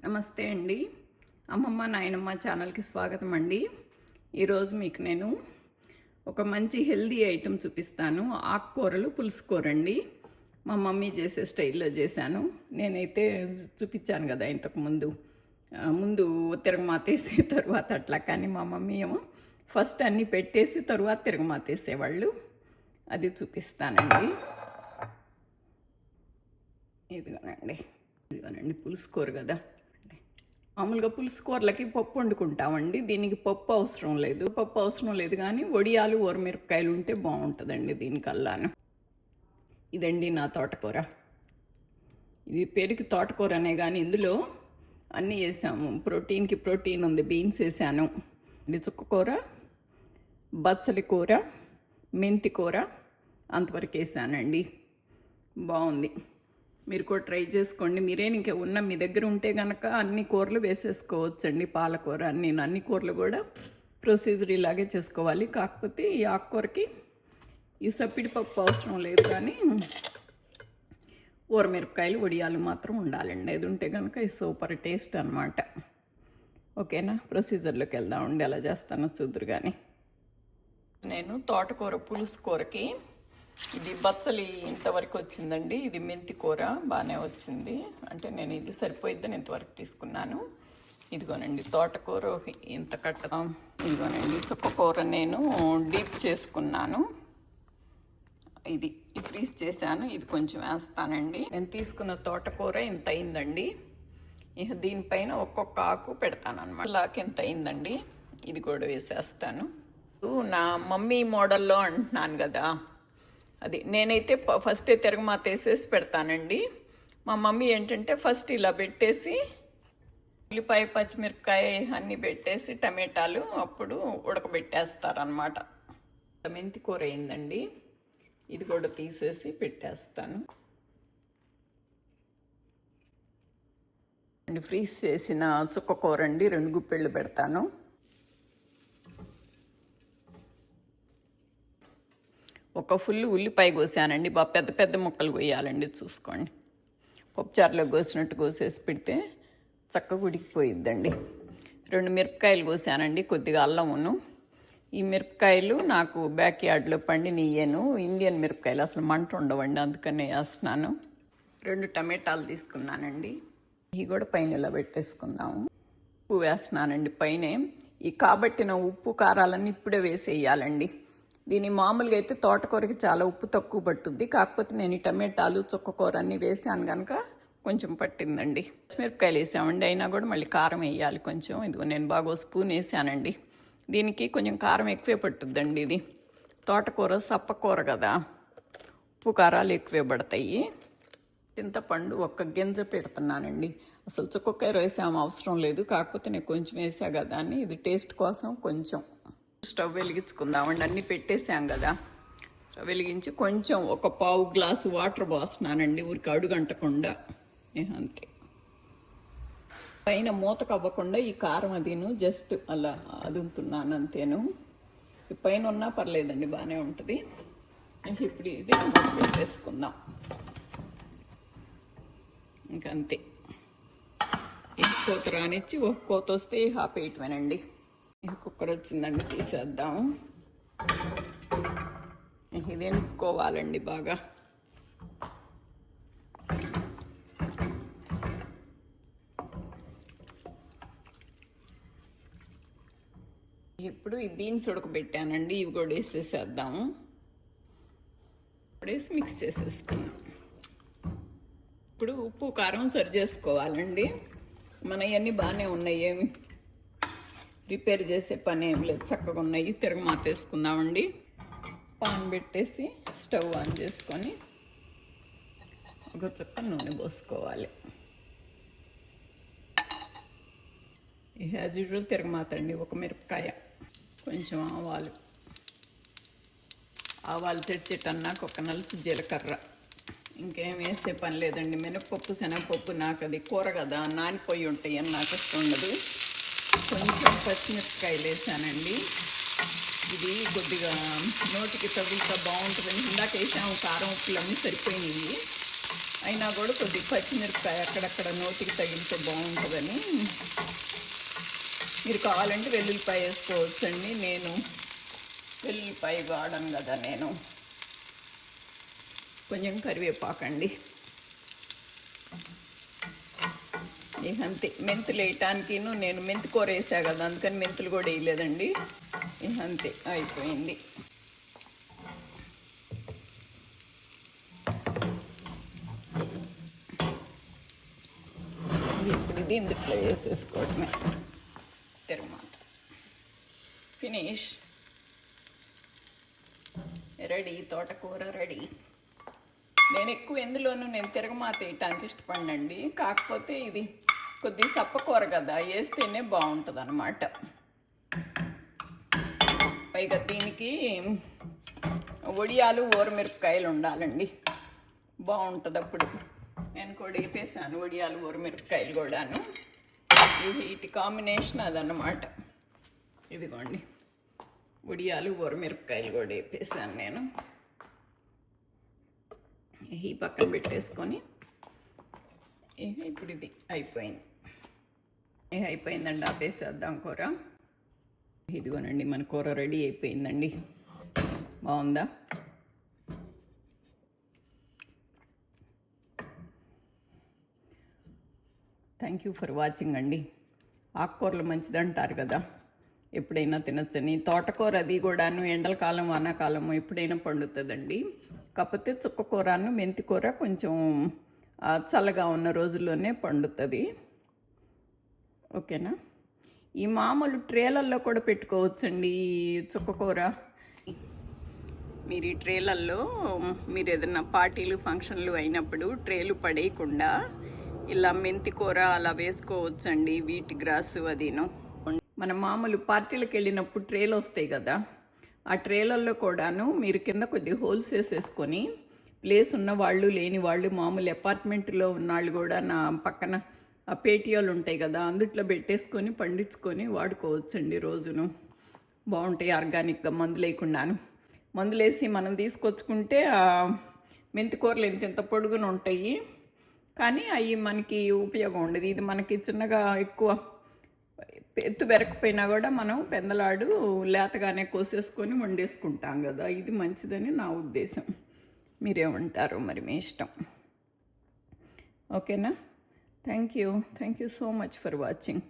నమస్తే అండి. అమ్మమ్మ నాయనమ్మ ఛానల్కి స్వాగతం అండి. ఈరోజు మీకు నేను ఒక మంచి హెల్దీ ఐటెం చూపిస్తాను. ఆకుకూరలు పులుసు కూర అండి. మా మమ్మీ చేసే స్టైల్లో చేశాను. నేనైతే చూపించాను కదా ఇంతకు ముందు తిరగమాతేసి తర్వాత అట్లా, కానీ మా మమ్మీ ఏమో ఫస్ట్ అన్నీ పెట్టేసి తర్వాత తిరగమాతేసేవాళ్ళు. అది చూపిస్తానండి. ఇదిగోనండి పులుసు కూర కదా. మామూలుగా పులుసు కూరలకి పప్పు వండుకుంటామండి. దీనికి పప్పు అవసరం లేదు కానీ వడియాలు ఊరమిరపకాయలు ఉంటే బాగుంటుందండి దీనికల్లాను. ఇదండి నా తోటకూర. ఇది పెరుగు తోటకూర అనే కానీ ఇందులో అన్నీ వేసాము. ప్రోటీన్కి ప్రోటీన్ ఉంది. బీన్స్ వేసాను, ఇది చుక్కకూర, బచ్చలి కూర, మెంతి కూర అంతవరకు వేసానండి. బాగుంది. మీరు కూడా ట్రై చేసుకోండి. మీరేం ఉన్న మీ దగ్గర ఉంటే కనుక అన్ని కూరలు వేసేసుకోవచ్చండి. పాలకూర అన్ని కూరలు కూడా ప్రొసీజర్ ఇలాగే చేసుకోవాలి. కాకపోతే ఈ ఆకుకూరకి ఈ సప్పిడి పప్పు అవసరం లేదు, కానీ ఊరమిరపకాయలు వడియాలు మాత్రం ఉండాలండి. అది ఉంటే కనుక ఈ సూపర్ టేస్ట్ అనమాట. ఓకేనా, ప్రొసీజర్లోకి వెళ్దామండి. ఎలా చేస్తానో చూద్దరు. కానీ నేను తోటకూర పులుసు కూరకి ఇది బచ్చలి ఇంతవరకు వచ్చిందండి. ఇది మెంతి కూర బాగానే వచ్చింది. అంటే నేను ఇది సరిపోయిద్దని ఇంతవరకు తీసుకున్నాను. ఇదిగోనండి తోటకూర ఇంత కట్ట. ఇదిగోనండి చుక్కకూర నేను డీప్ చేసుకున్నాను. ఇది ఫ్రీజ్ చేశాను. ఇది కొంచెం వేస్తానండి. నేను తీసుకున్న తోటకూర ఇంత అయిందండి. ఇక దీనిపైన ఒక్కొక్క ఆకు పెడతాను అనమాట. లాక్ ఎంత అయిందండి. ఇది కూడా వేసేస్తాను. నా మమ్మీ మోడల్లో అంటున్నాను కదా, అది నేనైతే ఫస్టే తిరగమాత వేసేసి పెడతానండి. మా మమ్మీ ఏంటంటే ఫస్ట్ ఇలా పెట్టేసి ఉల్లిపాయ పచ్చిమిరపకాయ అన్నీ పెట్టేసి టమాటాలు అప్పుడు ఉడకబెట్టేస్తారనమాట. మెంతి కూర అయిందండి. ఇది కూడా తీసేసి పెట్టేస్తాను. ఫ్రీజ్ చేసిన చుక్క కూర అండి. 2 గుప్పెళ్ళు పెడతాను. ఒక ఫుల్ ఉల్లిపాయ కోసానండి. పెద్ద పెద్ద ముక్కలు కొయ్యాలండి, చూసుకోండి. పప్పుచారులో కోసినట్టు కోసేసి పెడితే చక్కగా ఉడికిపోయిద్దండి. 2 మిరపకాయలు కోసానండి, కొద్దిగా అల్లమును. ఈ మిరపకాయలు నాకు బ్యాక్ యార్డ్లో పండినయ్యాను. ఇండియన్ మిరపకాయలు అసలు మంట ఉండవండి, అందుకనే వేస్తున్నాను. 2 టమాటాలు తీసుకున్నానండి. ఇవి కూడా పైన ఇలా పెట్టేసుకుందాము. ఉప్పు వేస్తున్నానండి పైనే. ఈ కాబట్టిన ఉప్పు కారాలన్నీ ఇప్పుడే వేసేయాలండి. దీని మామూలుగా అయితే తోటకూరకి చాలా ఉప్పు తక్కువ పట్టుద్ది. కాకపోతే నేను ఈ టమాటాలు చుక్కకూర అన్నీ వేసాను కనుక కొంచెం పట్టిందండి. పచ్చిమిరపకాయలు వేసామండి, అయినా కూడా మళ్ళీ కారం వేయాలి కొంచెం. ఇదిగో నేను బాగా స్పూన్ వేసానండి. దీనికి కొంచెం కారం ఎక్కువే పట్టుద్దండి. ఇది తోటకూర సప్పకూర కదా, ఉప్పు కారాలు ఎక్కువే పడతాయి. చింతపండు 1 గింజ పెడుతున్నానండి. అసలు చుక్కకాయ వేసాము అవసరం లేదు, కాకపోతే నేను కొంచెం వేసా కదా అని ఇది టేస్ట్ కోసం కొంచెం. స్టవ్ వెలిగించుకుందామండి. అన్నీ పెట్టేసాం కదా. స్టవ్ వెలిగించి కొంచెం 1/4 గ్లాసు వాటర్ పోస్తున్నానండి, ఊరికి అడుగంటకుండా. అంతే. పైన మూత కవ్వకుండా ఈ కారం అదిను జస్ట్ అలా అదుముతున్నాను అంతేను. పైన ఉన్నా పర్లేదండి, బాగానే ఉంటుంది. ఇప్పుడు ఇది మూత పెట్టేసుకుందాం. ఇంకంతే. కోత రానిచ్చి ఒక కోత వస్తే ఆపేయటమేనండి. కుక్కర్ వచ్చిందండి, తీసేద్దాము. ఇది ఎనుక్కోవాలండి బాగా. ఇప్పుడు ఈ బీన్స్ ఉడకబెట్టానండి, ఇవి కూడా వేసేసేద్దాము. వేసి మిక్స్ చేసేసుకున్నాం. ఇప్పుడు ఉప్పు కారం సరి చేసుకోవాలండి. మన ఇవన్నీ బాగానే ఉన్నాయి, ఏమి ప్రిపేర్ చేసే పని ఏం లేదు, చక్కగా ఉన్నాయి. తిరగమాత వేసుకుందామండి. పాన్ పెట్టేసి స్టవ్ ఆన్ చేసుకొని ఒక చుక్క నూనె పోసుకోవాలి. యాజ్ యూజువల్ తిరగమాత అండి. 1 మిరపకాయ, కొంచెం ఆవాలు చెట్టన్నాక 1 నలుసు జీలకర్ర. ఇంకేం వేసే పని లేదండి. మినపప్పు శనగపప్పు నాకు అది కూర కదా నానిపోయి ఉంటాయి అని నాకు ఇష్టం ఉండదు. కొంచెం పచ్చిమిరపకాయలు వేసానండి. ఇది కొద్దిగా నోటికి తగులుతా బాగుంటుందని ఇందాక వేసాము. కారం ఉప్పులు అన్నీ సరిపోయినాయి. అయినా కూడా కొద్దిగా పచ్చిమిరపకాయ అక్కడక్కడ నోటికి తగిలితే బాగుంటుందని. మీరు కావాలంటే వెల్లుల్లిపాయ వేసుకోవచ్చండి. నేను వెల్లుల్లిపాయ వాడను కదా నేను. కొంచెం కరివేపాకండి. అంతే. మెంతులు వేయటానికి నేను మెంతి కూర వేసా కదా, అందుకని మెంతులు కూడా వేయలేదండి. అంతే, అయిపోయింది. ఇప్పుడు ఇది ఇందులో వేసేసుకోవటమే. తిరుమాట ఫినిష్. రెడీ. తోటకూర రెడీ. నేను ఎక్కువ ఎందులోనూ తిరగమాత వేయటానికి ఇష్టపడినండి. కాకపోతే ఇది కొద్ది సప్పకూర కదా, వేస్తేనే బాగుంటుంది అన్నమాట. పైగా దీనికి వడియాలు ఊరమిరపకాయలు ఉండాలండి, బాగుంటుంది అప్పుడు. నేను కూడా వేపేసాను వడియాలు ఊరమిరపకాయలు కూడాను. వీటి కాంబినేషన్ అదన్నమాట. ఇదిగోండి, వడియాలు ఊరమిరపకాయలు కూడా వేపేసాను నేను. ఈ పక్కన పెట్టేసుకొని ఇప్పుడు ఇది అయిపోయింది. అయిపోయిందండి, ఆపేసేద్దాం కూర. ఇదిగోనండి, మన కూర రెడీ అయిపోయిందండి. బాగుందా? థ్యాంక్ యూ ఫర్ వాచింగ్ అండి. ఆకుకూరలు మంచిదంటారు కదా, ఎప్పుడైనా తినచ్చని. తోటకూర అది కూడాను ఎండలకాలం వానాకాలం ఎప్పుడైనా పండుతుందండి. కాకపోతే చుక్కకూరను మెంతికూర కొంచెం చల్లగా ఉన్న రోజుల్లోనే పండుతుంది. ఓకేనా? ఈ మామూలు ట్రేలల్లో కూడా పెట్టుకోవచ్చండి చుక్కకూర. మీరు ఈ ట్రేలల్లో మీరు ఏదైనా పార్టీలు ఫంక్షన్లు అయినప్పుడు ట్రేలు పడేయకుండా ఇలా మెంతికూర అలా వేసుకోవచ్చండి. వీట్ గ్రాస్ అదిను. మన మామూలు పార్టీలకు వెళ్ళినప్పుడు ట్రేలు వస్తాయి కదా, ఆ ట్రేలల్లో కూడాను మీరు కింద కొద్దిగా హోల్స్ వేసేసుకొని, ప్లేస్ ఉన్న వాళ్ళు లేని వాళ్ళు, మామూలు అపార్ట్మెంట్లో ఉన్నవాళ్ళు కూడా నా పక్కన ఆ పేటియాలు ఉంటాయి కదా, అందుట్లో పెట్టేసుకొని పండించుకొని వాడుకోవచ్చండి. రోజును బాగుంటాయి. ఆర్గానిక్గా మందు లేకుండాను. మందులేసి మనం తీసుకొచ్చుకుంటే మెంతికూరలు ఇంత పొడుగున ఉంటాయి, కానీ అవి మనకి ఉపయోగం ఉండదు. ఇది మనకి చిన్నగా ఎక్కువ ఎత్తు పెరకపోయినా కూడా మనం పెందలాడు లేతగానే కోసేసుకొని వండేసుకుంటాం కదా, ఇది మంచిదని నా ఉద్దేశం. మీరేమంటారో మరి, మీ ఇష్టం. ఓకేనా? Thank you so much for watching.